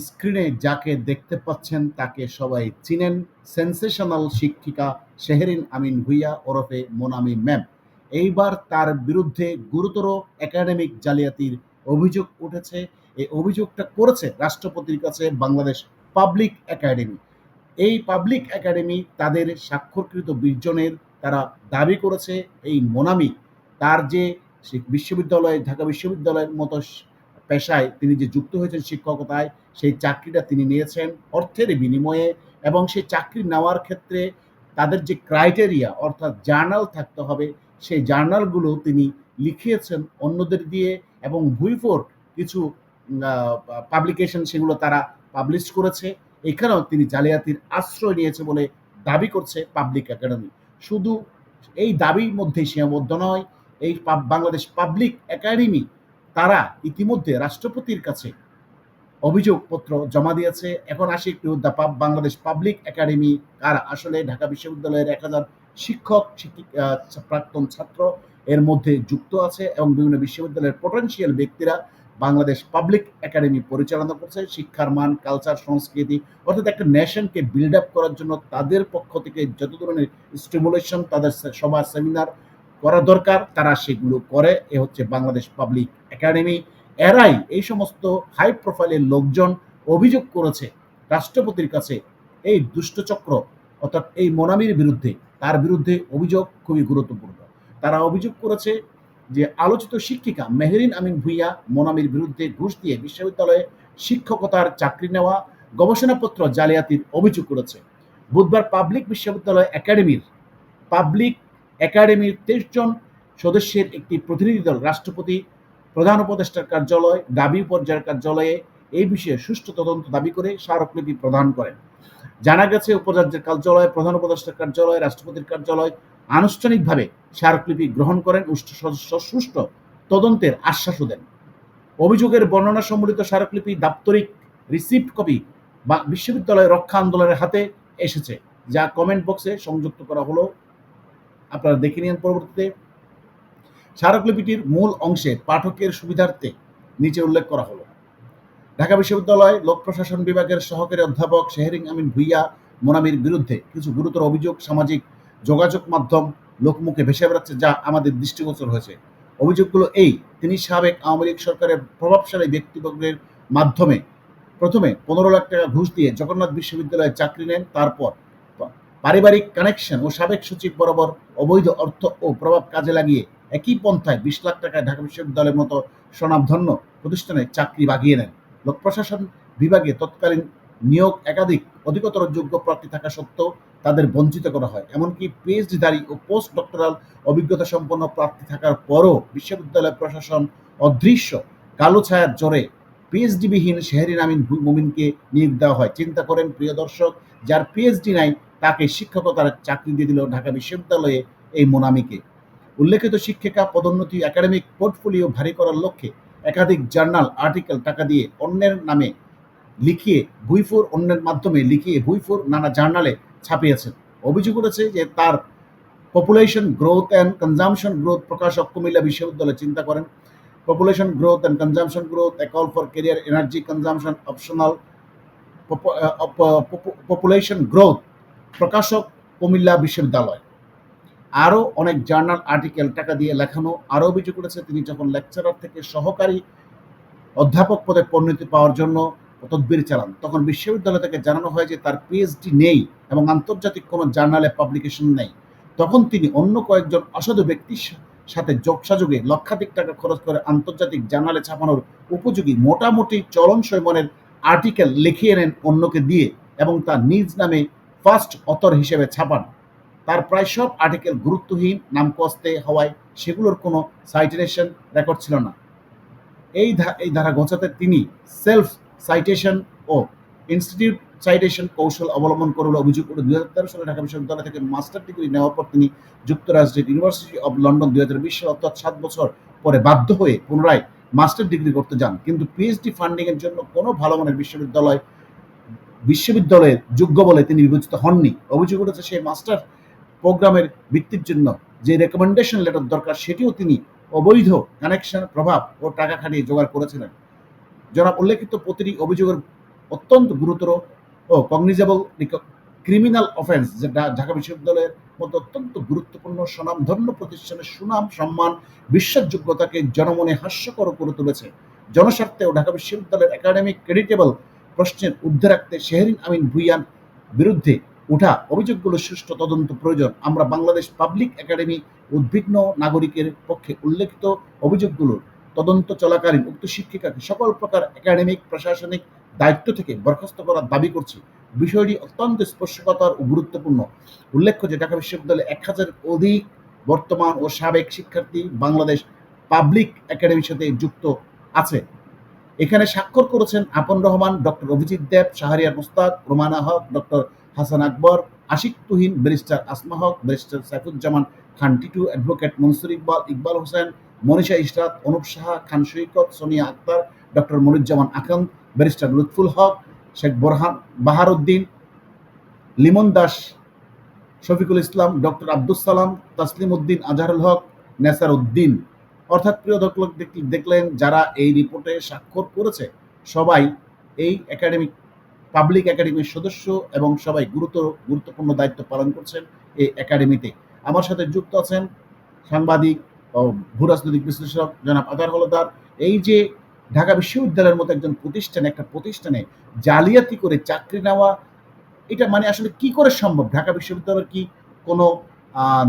স্ক্রিনে যাকে দেখতে পাচ্ছেন তাকে সবাই চিনেন, সেন্সেশনাল শিক্ষিকা শেহরিন আমিন ভুঁইয়া ওরফে মোনামি ম্যাম। এইবার তার বিরুদ্ধে গুরুতর একাডেমিক জালিয়াতির অভিযোগ উঠেছে। এই অভিযোগটা করেছে রাষ্ট্রপতির কাছে বাংলাদেশ পাবলিক একাডেমি। এই পাবলিক একাডেমি তাদের স্বাক্ষরকৃত ২০ জনের তারা দাবি করেছে এই মোনামি তার যে বিশ্ববিদ্যালয়, ঢাকা বিশ্ববিদ্যালয়ের মতো পেশায় তিনি যে যুক্ত হয়েছেন শিক্ষকতায়, সেই চাকরিটা তিনি নিয়েছেন অর্থের বিনিময়ে, এবং সেই চাকরি নেওয়ার ক্ষেত্রে তাদের যে ক্রাইটেরিয়া অর্থাৎ জার্নাল থাকতে হবে, সেই জার্নালগুলো তিনি লিখিয়েছেন অন্যদের দিয়ে, এবং ভুইফোর কিছু পাবলিকেশন সেগুলো তারা পাবলিশ করেছে। এখানেও তিনি জালিয়াতির আশ্রয় নিয়েছে বলে দাবি করছে পাবলিক একাডেমি। শুধু এই দাবির মধ্যেই সীমাবদ্ধ নয়, এই বাংলাদেশ পাবলিক একাডেমি তারা ইতিমধ্যে রাষ্ট্রপতির কাছে অভিযোগপত্র জমা দিয়েছে। এখন আসি একটু বাংলাদেশ পাবলিক একাডেমি কারা। আসলে ঢাকা বিশ্ববিদ্যালয়ের ১,০০০ শিক্ষক প্রাক্তন ছাত্র এর মধ্যে যুক্ত আছে, এবং বিভিন্ন বিশ্ববিদ্যালয়ের পটেনশিয়াল ব্যক্তিরা বাংলাদেশ পাবলিক একাডেমি পরিচালনা করছে। শিক্ষার মান, কালচার, সংস্কৃতি অর্থাৎ একটা নেশনকে বিল্ড আপ করার জন্য তাদের পক্ষ থেকে যত ধরনের স্টিমুলেশন, তাদের সভা সেমিনার করা দরকার তারা সেগুলো করে। এ হচ্ছে বাংলাদেশ পাবলিক একাডেমি। এরাই এই সমস্ত হাই প্রোফাইলের লোকজন অভিযোগ করেছে রাষ্ট্রপতির কাছে এই দুষ্টচক্র অর্থাৎ এই মোনামির বিরুদ্ধে। তার বিরুদ্ধে অভিযোগ খুবই গুরুত্বপূর্ণ। তারা অভিযোগ করেছে যে আলোচিত শিক্ষিকা মেহরিন আমিন ভুঁইয়া মোনামির বিরুদ্ধে ঘুষ দিয়ে বিশ্ববিদ্যালয়ে শিক্ষকতার চাকরি নেওয়া, গবেষণাপত্র জালিয়াতির অভিযোগ করেছে। বুধবার পাবলিক একাডেমির ২৩ জন সদস্যের একটি প্রতিনিধি দল রাষ্ট্রপতি, প্রধান উপদেষ্টার কার্যালয়, দাবি পর্যায়ের কার্যালয়ে এই বিষয়ে সুষ্ঠু তদন্ত দাবি করে স্মারকলিপি প্রদান করেন। জানা গেছে উপাচার্যের কার্যালয়, প্রধান উপদেষ্টার কার্যালয়, রাষ্ট্রপতির কার্যালয় আনুষ্ঠানিকভাবে স্মারকলিপি গ্রহণ করেন, সুষ্ঠু তদন্তের আশ্বাসও দেন। অভিযোগের বর্ণনা সম্বলিত স্মারকলিপি দাপ্তরিক রিসিপ্ট কপি বা বিশ্ববিদ্যালয় রক্ষা আন্দোলনের হাতে এসেছে, যা কমেন্ট বক্সে সংযুক্ত করা হলো। আপনারা দেখে নিন পরবর্তীতে। স্মারকলিপিটির মূল অংশে পাঠকের সুবিধার্থে নিচে উল্লেখ করা হলো। ঢাকা বিশ্ববিদ্যালয় লোক প্রশাসন বিভাগের সহকারী অধ্যাপক শেহরিন আমিন ভুঁইয়া মোনামির বিরুদ্ধে কিছু গুরুতর অভিযোগ সামাজিক যোগাযোগ মাধ্যম লোকমুখে ভেসে বেড়াচ্ছে, যা আমাদের দৃষ্টিগোচর হয়েছে। অভিযোগগুলো এই: তিনি সাবেক আওয়ামী লীগ সরকারের প্রভাবশালী ব্যক্তিবর্গের মাধ্যমে প্রথমে ১৫ লাখ টাকা ঘুষ দিয়ে জগন্নাথ বিশ্ববিদ্যালয়ে চাকরি নেন, তারপর পারিবারিক কানেকশন ও সাবেক সচিব বরাবর অবৈধ অর্থ ও প্রভাব কাজে লাগিয়ে একই পন্থায় ২০ লাখ টাকায় ঢাকা বিশ্ববিদ্যালয়ের মতো স্বনামধন্য প্রতিষ্ঠানে চাকরি বাগিয়ে নেন। লোক প্রশাসন বিভাগে তৎকালীন নিয়োগ একাধিক অধিকতর যোগ্য প্রার্থী থাকা সত্ত্বেও তাদের বঞ্চিত করা হয়। এমনকি পিএইচডিধারী ও পোস্ট ডক্টরাল অভিজ্ঞতা সম্পন্ন প্রার্থী থাকার পরও বিশ্ববিদ্যালয় প্রশাসন অদৃশ্য কালো ছায়ার জোরে পিএইচডিবিহীন শেহরিন আমিন মুমিনকে নিয়োগ দেওয়া হয়। চিন্তা করেন প্রিয় দর্শক, যার পিএইচডি নাই তাকে শিক্ষকতার চাকরি দিয়ে দিল ঢাকা বিশ্ববিদ্যালয়ে এই মোনামিকে। উল্লেখিত শিক্ষিকা পদোন্নতি একাডেমিক পোর্টফোলিও ভারী করার লক্ষ্যে একাধিক জার্নাল আর্টিকেল টাকা দিয়ে অন্যের মাধ্যমে লিখিয়ে ভুইফোর নানা জার্নালে ছাপিয়েছেন। অভিযোগ উঠেছে যে তার population growth and consumption growth প্রকাশক কুমিল্লা বিশ্ববিদ্যালয়। চিন্তা করেন, population growth and consumption growth, A call for career energy consumption optional, population growth প্রকাশক কুমিল্লা বিশ্ববিদ্যালয়। আরও অনেক জার্নাল আর্টিকেল টাকা দিয়ে লেখানো। আরও অভিযোগ করেছে তিনি যখন লেকচারার থেকে সহকারী অধ্যাপক পদে পরিণতি পাওয়ার জন্য তদবির চালান, তখন বিশ্ববিদ্যালয় থেকে জানানো হয় যে তার পিএইচডি নেই এবং আন্তর্জাতিক কোনো জার্নালে পাবলিকেশন নেই। তখন তিনি অন্য কয়েকজন অসাধু ব্যক্তির সাথে যোগসাযোগে লক্ষাধিক টাকা খরচ করে আন্তর্জাতিক জার্নালে ছাপানোর উপযোগী মোটামুটি চলনসই মনের আর্টিকেল লিখিয়ে নেন অন্যকে দিয়ে, এবং তার নিজ নামে ফার্স্ট অথর হিসেবে ছাপান। তার প্রায় সব আর্টিকেল গুরুত্বহীন, নামকস্তে হওয়ায় সেগুলোর কোনো সাইটেশন রেকর্ড ছিল না। এই ধারা ঘোচাতে তিনি সেলফ সাইটেশন ও ইনস্টিটিউট সাইটেশন কৌশল অবলম্বন করে বলে অভিযোগ করে ২০১৩ সালে ঢাকা বিশ্ববিদ্যালয় থেকে মাস্টার ডিগ্রি নেওয়ার পর তিনি যুক্তরাষ্ট্রের ইউনিভার্সিটি অব লন্ডন ২০২০ সালে অর্থাৎ ৭ বছর পরে বাধ্য হয়ে পুনরায় মাস্টার ডিগ্রি করতে যান, কিন্তু পিএইচডি ফান্ডিংয়ের জন্য কোনো ভালো মানের বিশ্ববিদ্যালয়ের যোগ্য বলে তিনি বিবেচিত হননি। অভিযোগ উঠেছে সেই মাস্টার প্রোগ্রামের ভিত্তির জন্য যে রেকমেন্ডেশন লেটার দরকার সেটিও তিনি অবৈধ কানেকশন, প্রভাব ও টাকা খাটিয়ে জোগাড় করেছিলেন। জনাব উল্লেখিত প্রতিটি অভিযোগের অত্যন্ত গুরুতর ও কগনিজেবল ক্রিমিনাল অফেন্স, যেটা ঢাকা বিশ্ববিদ্যালয়ের মতো অত্যন্ত গুরুত্বপূর্ণ স্বনামধন্য প্রতিষ্ঠানের সুনাম সম্মান বিশ্বাসযোগ্যতাকে জনমনে হাস্যকর করে তুলেছে। জনস্বার্থে ও ঢাকা বিশ্ববিদ্যালয়ের একাডেমিক ক্রেডিটেবল প্রশ্নের ঊর্ধ্বে রাখতে শেহরিন আমিন ভূঁইয়ার বিরুদ্ধে ওঠা অভিযোগগুলো সুষ্ঠু তদন্ত প্রয়োজন। আমরা বাংলাদেশ পাবলিক একাডেমি উদ্বিগ্ন নাগরিকের পক্ষে উল্লেখিত অভিযোগগুলোর তদন্ত চলাকালীন উক্ত শিক্ষিকাকে সকল প্রকার একাডেমিক প্রশাসনিক দায়িত্ব থেকে বরখাস্ত করার দাবি করছি। বিষয়টি অত্যন্ত স্পর্শকাতর ও গুরুত্বপূর্ণ। উল্লেখ্য যে ঢাকা বিশ্ববিদ্যালয়ে ১,০০০ অধিক বর্তমান ও সাবেক শিক্ষার্থী বাংলাদেশ পাবলিক একাডেমির সাথে যুক্ত আছে। এখানে স্বাক্ষর করেছেন আপন রহমান, ডক্টর অভিজিৎ দেব, শাহরিয়ার মুস্তাক, রোমানা হক, ডক্টর হাসান আকবর, আশিক তুহিন, ব্যারিস্টার আসমা হক, ব্যারিস্টার সাইফুজ্জামান খান টিটু, অ্যাডভোকেট মনসুর ইকবাল, ইকবাল হোসেন, মনীষা ইশরাত, অনুপ সাহা, খান সৈকত, সোনিয়া আক্তার, ডক্টর মনিরুজ্জামান আকান্ত, ব্যারিস্টার লুৎফুল হক, শেখ বাহারউদ্দিন, লিমন দাস, শফিকুল ইসলাম, ডক্টর আব্দুস সালাম, তাসলিম উদ্দিন, আজহারুল হক, নেসার উদ্দিন। অর্থাৎ প্রিয় দর্শক দেখলেন যারা এই রিপোর্টে স্বাক্ষর করেছে সবাই এই একাডেমিক পাবলিক একাডেমির সদস্য এবং সবাই গুরুত্বপূর্ণ দায়িত্ব পালন করছেন এই একাডেমিতে। আমার সাথে যুক্ত আছেন সাংবাদিক ও ভূরাজনৈতিক বিশ্লেষক জনাব আতার হলদার। এই যে ঢাকা বিশ্ববিদ্যালয়ের মতো একজন একটা প্রতিষ্ঠানে জালিয়াতি করে চাকরি নেওয়া, এটা মানে আসলে কি করে সম্ভব? ঢাকা বিশ্ববিদ্যালয়ের কি কোনো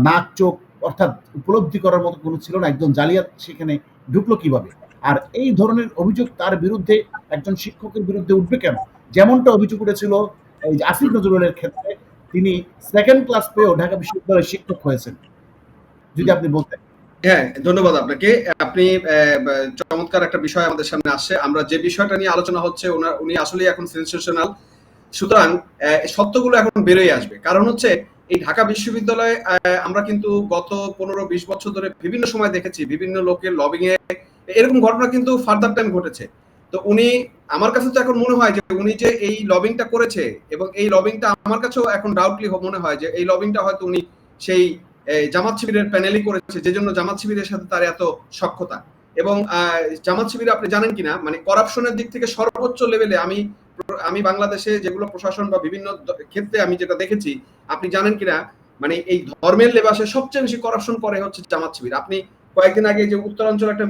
নাক চোখ অর্থাৎ উপলব্ধি করার মতো কোনো ছিল না? একজন জালিয়াত সেখানে ঢুকলো কিভাবে? আর এই ধরনের অভিযোগ তার বিরুদ্ধে একজন শিক্ষকের বিরুদ্ধে উঠবে কেন? যেমনটা অভিযোগ উঠেছিল এই যে আসিফ নজরুলের ক্ষেত্রে, তিনি সেকেন্ড ক্লাস পেয়েও ঢাকা বিশ্ববিদ্যালয়ের শিক্ষক হয়েছেন। যদি আপনি বলতেন। হ্যাঁ, ধন্যবাদ আপনাকে। আপনি চমৎকার একটা বিষয় আমাদের সামনে আসছে। আমরা যে বিষয়টা নিয়ে আলোচনা হচ্ছে উনি আসলেই এখন সেনসেশনাল। সুতরাং সত্যগুলো এখন বেরোয় আসবে। কারণ হচ্ছে এই ঢাকা বিশ্ববিদ্যালয়ে আমরা কিন্তু গত 15-20 বছর ধরে বিভিন্ন সময় দেখেছি বিভিন্ন লোকের লবিং এ এরকম ঘটনা কিন্তু ফার্দার টাইম ঘটেছে। তো উনি আমার কাছে তো এখন মনে হয় যে উনি যে এই লবিংটা করেছে এবং এই লবিংটা আমার কাছেও এখন ডাউটলি মনে হয় যে এই লবিংটা হয়তো উনি সেই জামাত শিবিরের প্যানেলই করেছে, যে জন্য জামাত শিবিরের সাথে তার এত সখ্যতা। এবং জামাত শিবির আপনি জানেন কিনা, মানে করাপশনের দিক থেকে সর্বোচ্চ লেভেলে আমি বাংলাদেশে যেগুলো প্রশাসন বা বিভিন্ন ক্ষেত্রে আমি যেটা দেখেছি, আপনি জানেন কিনা, মানে এই ধর্মের লেবাসে সবচেয়ে বেশি করাপশন করে হচ্ছে জামাত শিবির। আপনি কয়েকদিন আগে যে উত্তরাঞ্চল একটা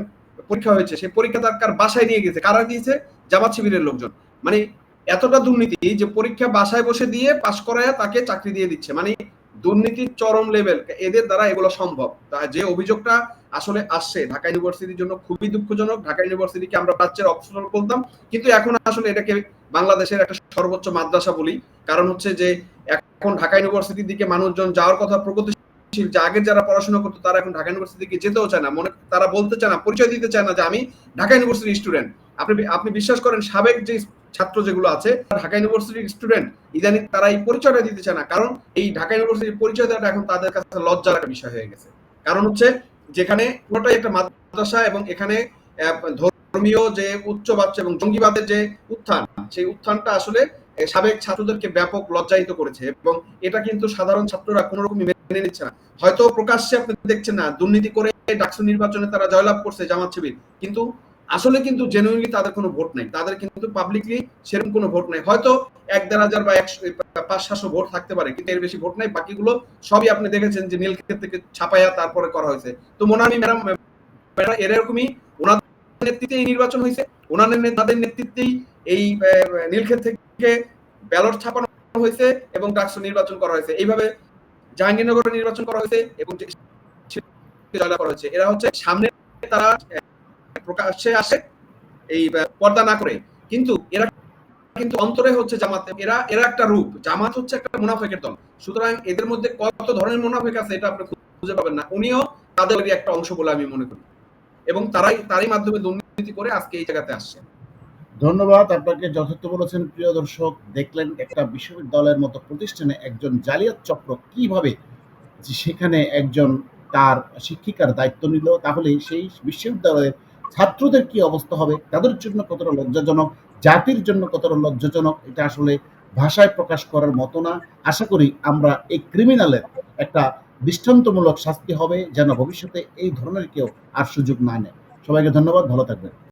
পরীক্ষা হয়েছে, সেই পরীক্ষা তার কার বাসায় নিয়ে গেছে, কারা দিয়েছে? জামাত শিবিরের লোকজন। মানে এতটা দুর্নীতি যে পরীক্ষা বাসায় বসে দিয়ে পাশ করায় তাকে চাকরি দিয়ে দিচ্ছে। মানে দুর্নীতির চরম লেভেল, এদের দ্বারা এগুলো সম্ভব। যে অভিযোগটা আসলে আসছে ঢাকা ইউনিভার্সিটির জন্য খুবই দুঃখজনক। ঢাকা ইউনিভার্সিটিকে আমরা প্রাচ্যের অক্সফোর্ড বলতাম, কিন্তু এখন আসলে এটাকে বাংলাদেশের একটা সর্বোচ্চ মাদ্রাসা বলি। কারণ হচ্ছে যে এখন ঢাকা ইউনিভার্সিটির দিকে মানুষজন যাওয়ার কথা প্রগতিশীল, যে আগে যারা পড়াশোনা করতো তারা এখন ঢাকা ইউনিভার্সিটির দিকে যেতেও চায় না, তারা বলতে চায় না, পরিচয় দিতে চায় না যে আমি ঢাকা ইউনিভার্সিটির স্টুডেন্ট। আপনি বিশ্বাস করেন সাবেক যে ছাত্র যেগুলো আছে ঢাকা ইউনিভার্সিটির স্টুডেন্ট, ইদানিং তারা এই পরিচয়টা দিতে চায় না। কারণ এই ঢাকা ইউনিভার্সিটির পরিচয় দেওয়াটা এখন তাদের কাছে লজ্জার একটা বিষয় হয়ে গেছে। কারণ হচ্ছে যেখানে পুরোটাই একটা মাদ্রাসা এবং এখানে ধর্মীয় যে উচ্চবাচ্য এবং জঙ্গিবাদের যে উত্থান, সেই উত্থানটা আসলে সাবেক ছাত্রদেরকে ব্যাপক লজ্জায়িত করেছে এবং এটা কিন্তু সাধারণ ছাত্ররা কোনো রকমই মেনে নিচ্ছে না। হয়তো প্রকাশ্যে আপনি দেখছেন না, দুর্নীতি করে ডাকসু নির্বাচনে তারা জয়লাভ করছে জামাত শিবির, কিন্তু আসলে কিন্তু জেনুইনলি তাদের কোনো ভোট নাই, তাদের কিন্তু পাবলিকলি সেরকম কোনো ভোট নাই। হয়তো 1-1,500 বা 500-700 ভোট থাকতে পারে, কিন্তু এর বেশি ভোট নাই। বাকিগুলো সবই আপনি দেখেছেন যে নীলক্ষেত থেকে ছাপাইয়া তারপরে করা হয়েছে। তো মোনামি ম্যাডাম এরকমই, ওনাদের নেতৃত্বে এই নির্বাচন হয়েছে, ওনাদের নেতৃত্বেই এই নীলক্ষেত থেকে ব্যালট ছাপানো হয়েছে এবং ডাকসু নির্বাচন করা হয়েছে। এইভাবে জাহাঙ্গীরনগরে নির্বাচন করা হয়েছে এবং জয়লাভ করা হয়েছে। এরা হচ্ছে সামনে তারা প্রকাশ্যে আসে এই পর্দা না করে, কিন্তু এরা কিন্তু অন্তরে হচ্ছে জামাত, এরা একটা রূপ। জামাত হচ্ছে একটা মুনাফিকের দল। সুতরাং এদের মধ্যে কত ধরনের মুনাফিক আছে এটা আপনি খুঁজে পাবেন না। উনিও তাদেরই একটা অংশ বলে আমি মনে করি এবং তারই মাধ্যমে দুর্নীতি করে আজকে এই জায়গাতে আসছে। ধন্যবাদ আপনাকে, যথার্থ বলেছেন। প্রিয় দর্শক, দেখলেন একটা বিশ্ববিদ্যালয়ের মতো প্রতিষ্ঠানে একজন জালিয়াত চক্র কিভাবে সেখানে একজন তার শিক্ষিকার দায়িত্ব নিল। তাহলে সেই বিশ্ববিদ্যালয়ের ছাত্রদের কি অবস্থা হবে, তাদের জন্য কতটা লজ্জাজনক, জাতির জন্য কতটা লজ্জাজনক, এটা আসলে ভাষায় প্রকাশ করার মতো না। আশা করি আমরা এই ক্রিমিনালের একটা দৃষ্টান্তমূলক শাস্তি হবে, যেন ভবিষ্যতে এই ধরনের কেউ আর সুযোগ না নেয়। সবাইকে ধন্যবাদ, ভালো থাকবেন।